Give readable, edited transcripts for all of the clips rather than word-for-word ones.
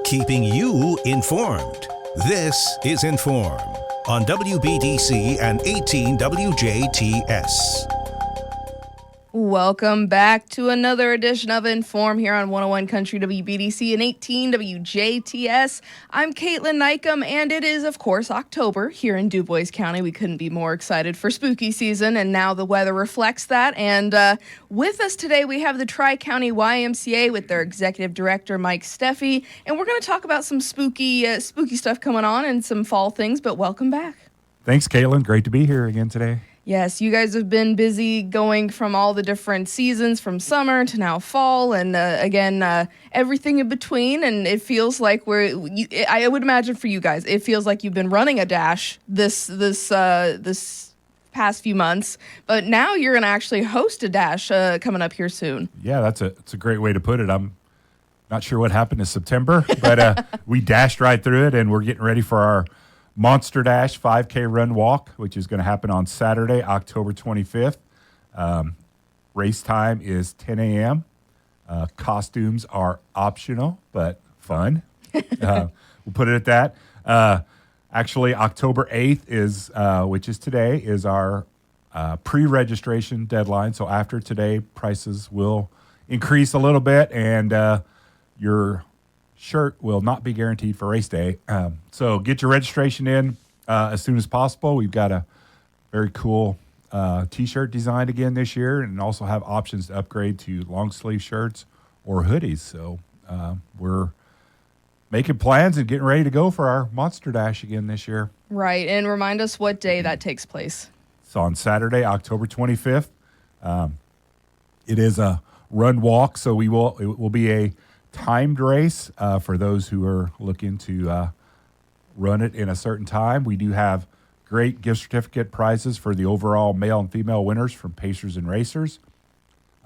Keeping you informed. This is In.form on WBDC and 18 WJTS. Welcome back to another edition of In.form here on 101 Country WBDC and 18 WJTS. I'm Kaitlyn Neukam, and it is, of course, October here in Dubois County. We couldn't be more excited for spooky season, and now the weather reflects that. And with us today, we have the Tri-County YMCA with their executive director, Mike Steffe, and we're going to talk about some spooky stuff coming on and some fall things, but welcome back. Thanks, Kaitlyn. Great to be here again today. Yes, you guys have been busy going from all the different seasons, from summer to now fall, and everything in between. And it feels like I would imagine for you guys, it feels like you've been running a dash this past few months, but now you're going to actually host a dash coming up here soon. Yeah, that's a great way to put it. I'm not sure what happened in September, but we dashed right through it, and we're getting ready for our Monster Dash 5K Run Walk, which is going to happen on Saturday, October 25th. Race time is 10 a.m. Costumes are optional, but fun. We'll put it at that. Actually, October 8th is, which is today, is our pre-registration deadline. So after today, prices will increase a little bit, and your shirt will not be guaranteed for race day. So get your registration in as soon as possible. We've got a very cool T-shirt designed again this year, and also have options to upgrade to long sleeve shirts or hoodies. So we're making plans and getting ready to go for our Monster Dash again this year. Right, and remind us what day that takes place. It's on Saturday, October 25th. It is a run walk, so it will be a timed race for those who are looking to run it in a certain time. We do have great gift certificate prizes for the overall male and female winners from Pacers and Racers.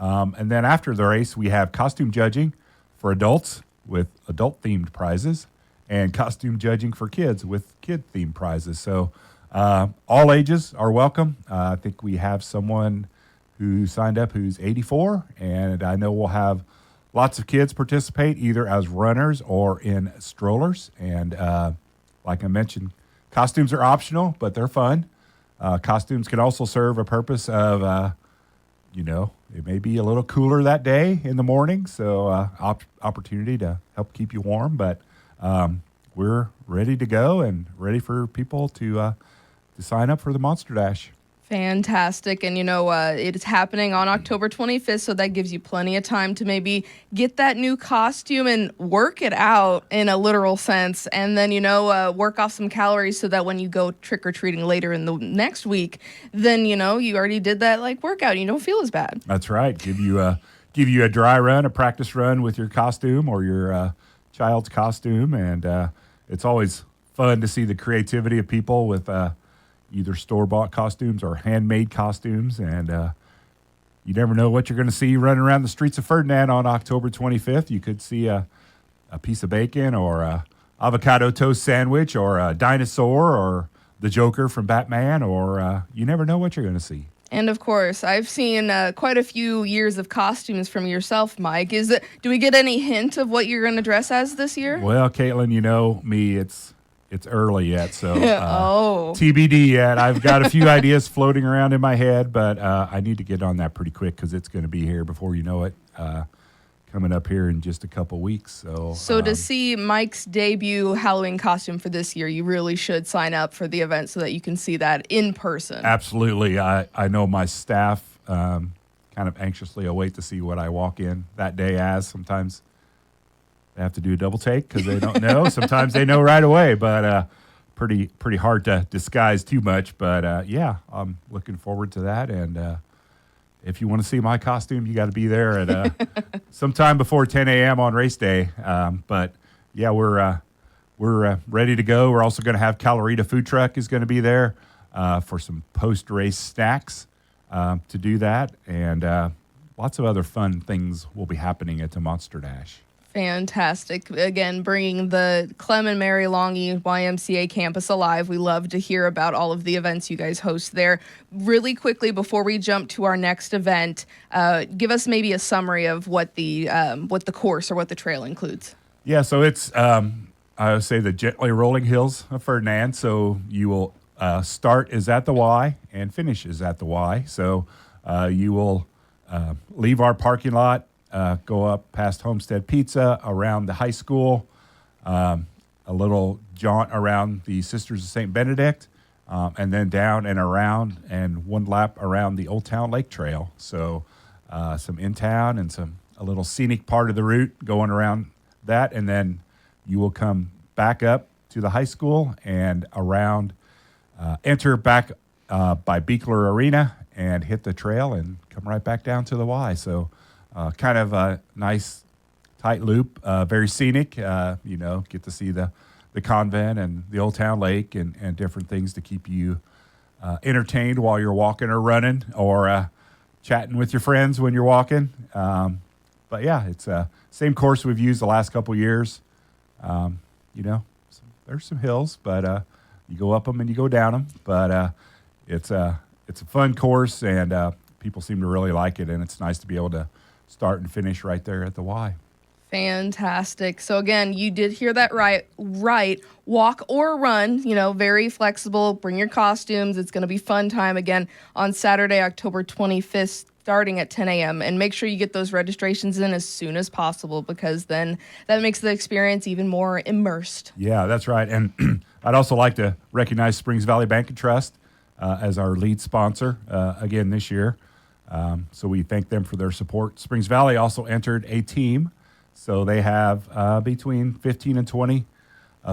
And then after the race, we have costume judging for adults with adult-themed prizes, and costume judging for kids with kid-themed prizes. So all ages are welcome. I think we have someone who signed up who's 84, and I know we'll have lots of kids participate either as runners or in strollers. And like I mentioned, costumes are optional, but they're fun. Costumes can also serve a purpose of, it may be a little cooler that day in the morning, so opportunity to help keep you warm. But we're ready to go and ready for people to sign up for the Monster Dash. Fantastic. And, it is happening on October 25th, so that gives you plenty of time to maybe get that new costume and work it out in a literal sense, and then, work off some calories so that when you go trick-or-treating later in the next week, then, you already did that, workout and you don't feel as bad. That's right. Give you a dry run, a practice run with your costume or your child's costume, and it's always fun to see the creativity of people with either store-bought costumes or handmade costumes, and you never know what you're going to see running around the streets of Ferdinand on October 25th. You could see a piece of bacon or a avocado toast sandwich or a dinosaur or the Joker from Batman, or you never know what you're going to see. And of course, I've seen quite a few years of costumes from yourself, Mike. Do we get any hint of what you're going to dress as this year? Well, Kaitlyn, you know me, it's early yet, so TBD yet. I've got a few ideas floating around in my head, but I need to get on that pretty quick because it's going to be here before you know it, coming up here in just a couple weeks. So to see Mike's debut Halloween costume for this year, you really should sign up for the event so that you can see that in person. Absolutely. I know my staff kind of anxiously await to see what I walk in that day as. Sometimes they have to do a double take because they don't know. Sometimes they know right away, but pretty hard to disguise too much. But I'm looking forward to that. And if you want to see my costume, you got to be there at sometime before 10 a.m. on race day. But yeah, we're ready to go. We're also going to have Calorita Food Truck is going to be there for some post-race snacks to do that, and lots of other fun things will be happening at the Monster Dash. Fantastic. Again, bringing the Clem and Mary Longy YMCA campus alive. We love to hear about all of the events you guys host there. Really quickly, before we jump to our next event, give us maybe a summary of what the course or what the trail includes. Yeah, so it's I would say the gently rolling hills of Ferdinand. So you will start is at the Y and finish is at the Y. So you will leave our parking lot, go up past Homestead Pizza, around the high school, a little jaunt around the Sisters of St. Benedict, and then down and around and one lap around the Old Town Lake Trail. So some in town and a little scenic part of the route going around that, and then you will come back up to the high school and around, enter back by Beekler Arena and hit the trail and come right back down to the Y. So kind of a nice tight loop, very scenic. Get to see the convent and the Old Town Lake and different things to keep you entertained while you're walking or running or chatting with your friends when you're walking. But yeah, it's same course we've used the last couple years. There's some hills, but you go up them and you go down them. But it's a fun course, and people seem to really like it, and it's nice to be able to start and finish right there at the Y. Fantastic. So again, you did hear that right. Walk or run, very flexible. Bring your costumes. It's going to be fun time again on Saturday, October 25th, starting at 10 a.m. And make sure you get those registrations in as soon as possible, because then that makes the experience even more immersed. Yeah, that's right. And I'd also like to recognize Springs Valley Bank and Trust as our lead sponsor again this year. So we thank them for their support. Springs Valley also entered a team. So they have between 15 and 20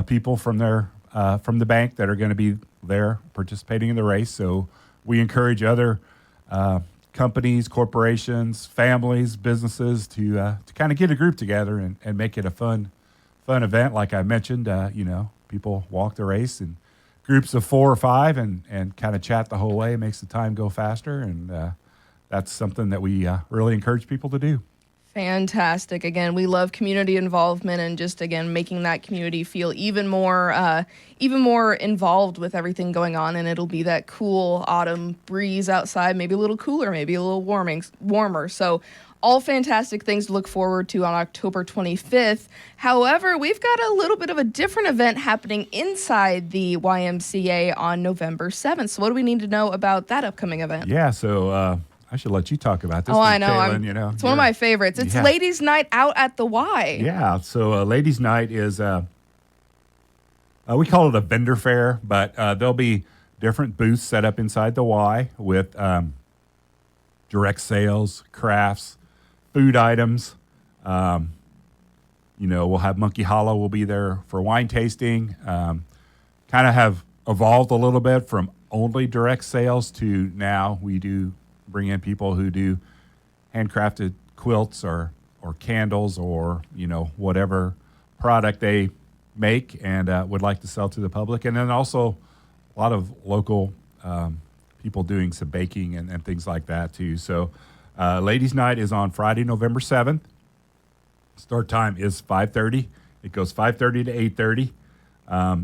people from the bank that are going to be there participating in the race. So we encourage other companies, corporations, families, businesses to kind of get a group together and make it a fun event. Like I mentioned, people walk the race in groups of 4 or 5 and kind of chat the whole way. It makes the time go faster, and that's something that we really encourage people to do. Fantastic. Again, we love community involvement and just, again, making that community feel even more involved with everything going on. And it'll be that cool autumn breeze outside, maybe a little cooler, maybe a little warmer. So all fantastic things to look forward to on October 25th. However, we've got a little bit of a different event happening inside the YMCA on November 7th. So what do we need to know about that upcoming event? Yeah, so I should let you talk about this. Oh, I know. Kaitlyn, it's one of my favorites. It's Ladies' Night Out at the Y. Yeah, so Ladies' Night is, we call it a vendor fair, but there'll be different booths set up inside the Y with direct sales, crafts, food items. We'll have Monkey Hollow will be there for wine tasting. Kind of have evolved a little bit from only direct sales to now we do bring in people who do handcrafted quilts or candles or whatever product they make and would like to sell to the public, and then also a lot of local people doing some baking and things like that too. So Ladies' Night is on Friday, November 7th. Start time is 5:30. It goes 5:30 to 8:30.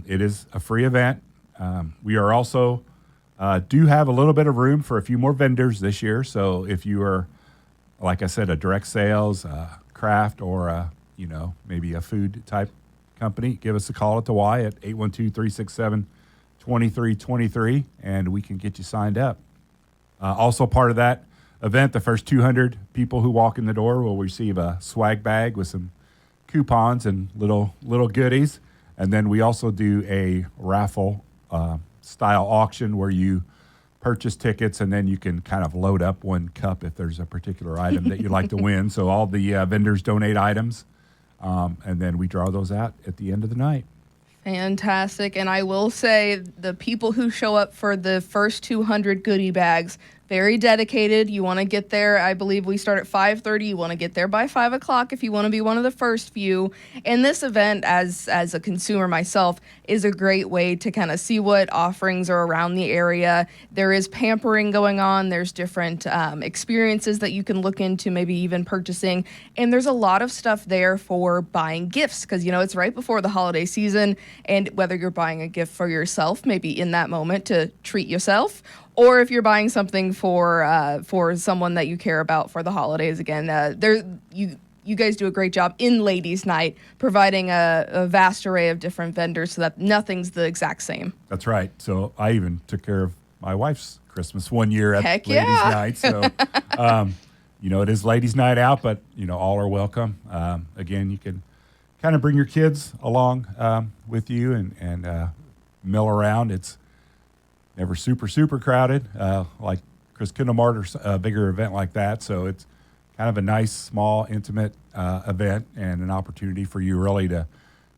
It is a free event. We are also do have a little bit of room for a few more vendors this year. So if you are, like I said, a direct sales, craft, or maybe a food type company, give us a call at the Y at 812-367-2323, and we can get you signed up. Also part of that event, the first 200 people who walk in the door will receive a swag bag with some coupons and little goodies. And then we also do a raffle style auction where you purchase tickets and then you can kind of load up one cup if there's a particular item that you'd like to win. So all the vendors donate items, and then we draw those out at the end of the night. Fantastic. And I will say the people who show up for the first 200 goodie bags, very dedicated. You want to get there. I believe we start at 5:30. You want to get there by 5 o'clock if you want to be one of the first few. And this event, as a consumer myself, is a great way to kind of see what offerings are around the area. There is pampering going on. There's different experiences that you can look into, maybe even purchasing. And there's a lot of stuff there for buying gifts because, it's right before the holiday season. And whether you're buying a gift for yourself, maybe in that moment to treat yourself, or if you're buying something for someone that you care about for the holidays, again, you you guys do a great job in Ladies Night, providing a vast array of different vendors so that nothing's the exact same. That's right. So I even took care of my wife's Christmas one year at Heck Ladies yeah. Night. So, it is Ladies Night out, but, all are welcome. Again, you can kind of bring your kids along with you and mill around. It's never super crowded like Chris Kindermarter's a bigger event like that. So it's kind of a nice, small, intimate event and an opportunity for you really to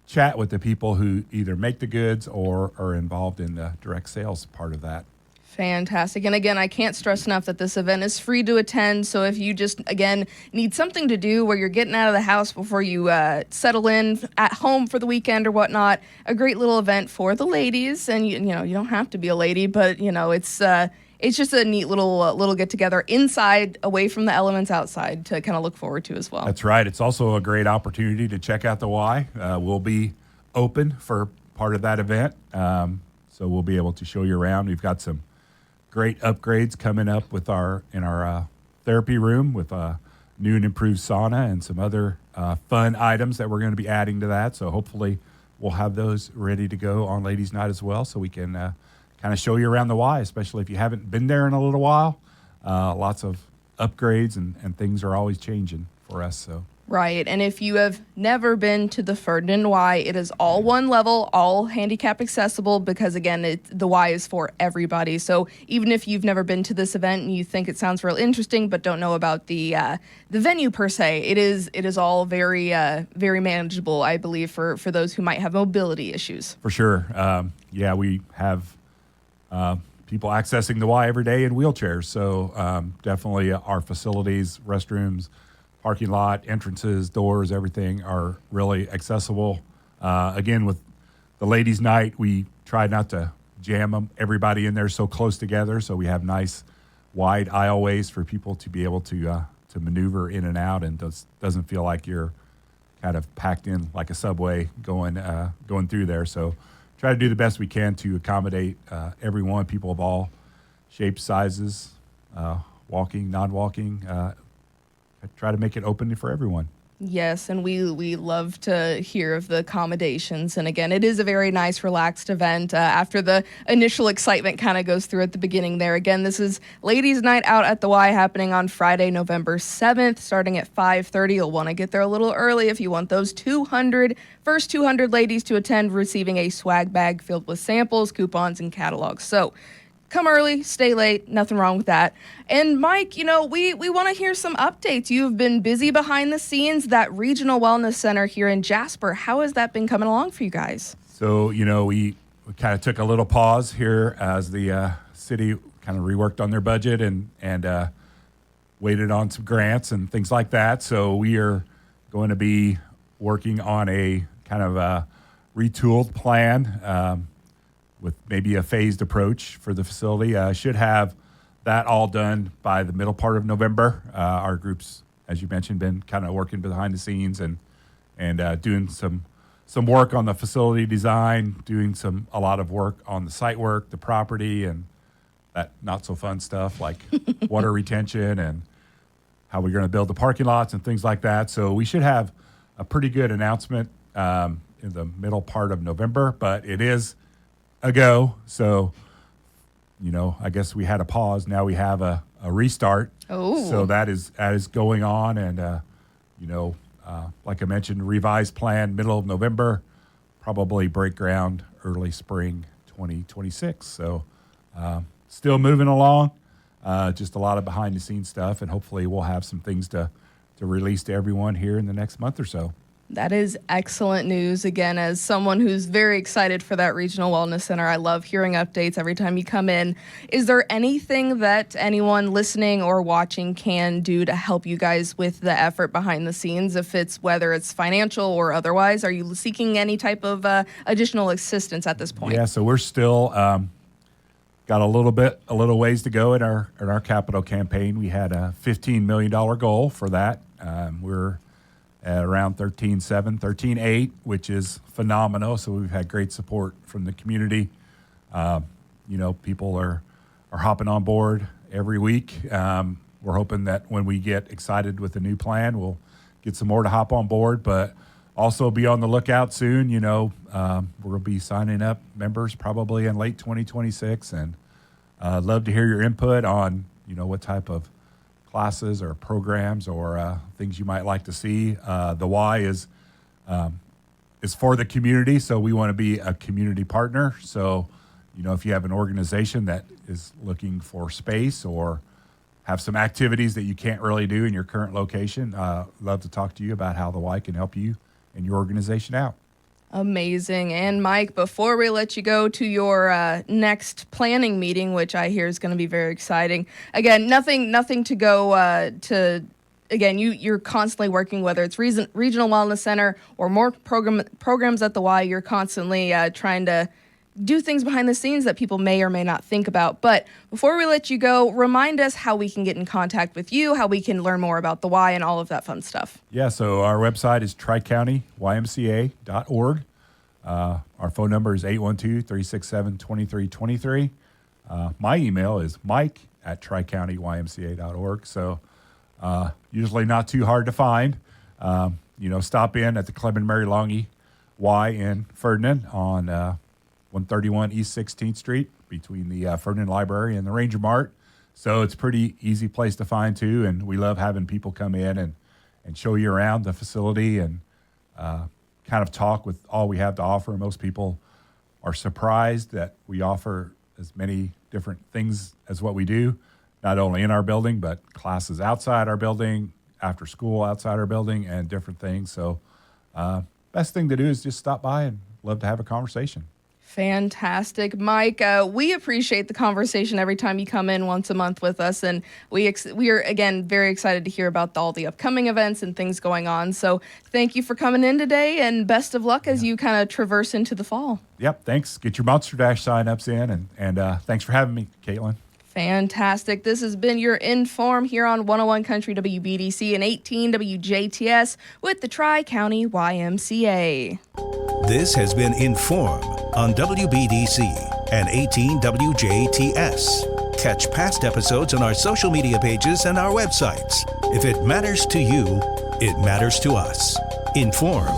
chat with the people who either make the goods or are involved in the direct sales part of that. Fantastic. And again, I can't stress enough that this event is free to attend. So if you just, again, need something to do where you're getting out of the house before you settle in at home for the weekend or whatnot, a great little event for the ladies. And, you don't have to be a lady, but, it's just a neat little get together inside, away from the elements outside to kind of look forward to as well. That's right. It's also a great opportunity to check out the Y. We'll be open for part of that event. So we'll be able to show you around. We've got some great upgrades coming up in our therapy room with a new and improved sauna and some other fun items that we're going to be adding to that. So hopefully we'll have those ready to go on Ladies Night as well, so we can kind of show you around the Y, especially if you haven't been there in a little while. Lots of upgrades and things are always changing for us. So. Right, and if you have never been to the Ferdinand Y, it is all one level, all handicap accessible, because again, the Y is for everybody. So even if you've never been to this event and you think it sounds real interesting but don't know about the venue per se, it is all very very manageable, I believe, for those who might have mobility issues. For sure, we have people accessing the Y every day in wheelchairs. So definitely our facilities, restrooms, parking lot, entrances, doors, everything are really accessible. Again, with the Ladies Night, we try not to jam everybody in there so close together. So we have nice wide aisleways for people to be able to maneuver in and out, and doesn't feel like you're kind of packed in like a subway going through there. So try to do the best we can to accommodate everyone, people of all shapes, sizes, walking, non-walking. Try to make it open for everyone. Yes, and we love to hear of the accommodations. And again, it is a very nice, relaxed event after the initial excitement kind of goes through at the beginning there. Again, this is Ladies Night Out at the Y, happening on Friday, November 7th, starting at 5:30. You'll want to get there a little early if you want those first 200 ladies to attend, receiving a swag bag filled with samples, coupons, and catalogs. So come early, stay late, nothing wrong with that. And Mike, we want to hear some updates. You've been busy behind the scenes, that Regional Wellness Center here in Jasper. How has that been coming along for you guys? So, we kind of took a little pause here as the city kind of reworked on their budget and waited on some grants and things like that. So we are going to be working on a kind of a retooled plan with maybe a phased approach for the facility. Should have that all done by the middle part of November. Our group's, as you mentioned, been kind of working behind the scenes and doing some work on the facility design, doing a lot of work on the site work, the property, and that not so fun stuff like water retention and how we're going to build the parking lots and things like that. So we should have a pretty good announcement in the middle part of November, but it is a go. So, I guess we had a pause. Now we have a restart. Oh. So that is going on. And, like I mentioned, revised plan, middle of November, probably break ground early spring 2026. So still moving along, just a lot of behind the scenes stuff. And hopefully we'll have some things to release to everyone here in the next month or so. That is excellent news. Again, as someone who's very excited for that Regional Wellness Center, I love hearing updates every time you come in. Is there anything that anyone listening or watching can do to help you guys with the effort behind the scenes, whether it's financial or otherwise? Are you seeking any type of additional assistance at this point? Yeah, so we're still got a little ways to go in our capital campaign. We had a $15 million goal for that. We're at around 13.7, 13.8, which is phenomenal. So we've had great support from the community. People are hopping on board every week. We're hoping that when we get excited with the new plan, we'll get some more to hop on board, but also be on the lookout soon. We're going to be signing up members probably in late 2026, and love to hear your input on, what type of classes or programs or things you might like to see. The Y is for the community, so we want to be a community partner. So, if you have an organization that is looking for space or have some activities that you can't really do in your current location, love to talk to you about how the Y can help you and your organization out. Amazing. And Mike, before we let you go to your next planning meeting, which I hear is going to be very exciting. Again, nothing to go to. Again, you're constantly working, whether it's Regional Wellness Center or more programs at the Y. You're constantly trying to do things behind the scenes that people may or may not think about. But before we let you go, remind us how we can get in contact with you, how we can learn more about the Y and all of that fun stuff. Yeah, so our website is Tri-County YMCA.org. Our phone number is 812-367-2323. My email is mike@TriCountyYMCA.org. So usually not too hard to find. Stop in at the Clem and Mary Longy Y in Ferdinand on 131 East 16th Street between the Ferdinand Library and the Ranger Mart. So it's a pretty easy place to find too, and we love having people come in and show you around the facility and kind of talk with all we have to offer. Most people are surprised that we offer as many different things as what we do, not only in our building, but classes outside our building, after school outside our building, and different things. So best thing to do is just stop by and love to have a conversation. Fantastic. Mike, we appreciate the conversation every time you come in once a month with us, and we are, again, very excited to hear about all the upcoming events and things going on. So thank you for coming in today, and best of luck as you kind of traverse into the fall. Yep, thanks. Get your Monster Dash sign-ups in, and thanks for having me, Kaitlyn. Fantastic. This has been your In.form here on 101 Country WBDC and 18 WJTS with the Tri-County YMCA. This has been In.form on WBDC and 18 WJTS. Catch past episodes on our social media pages and our websites. If it matters to you, it matters to us. In.form.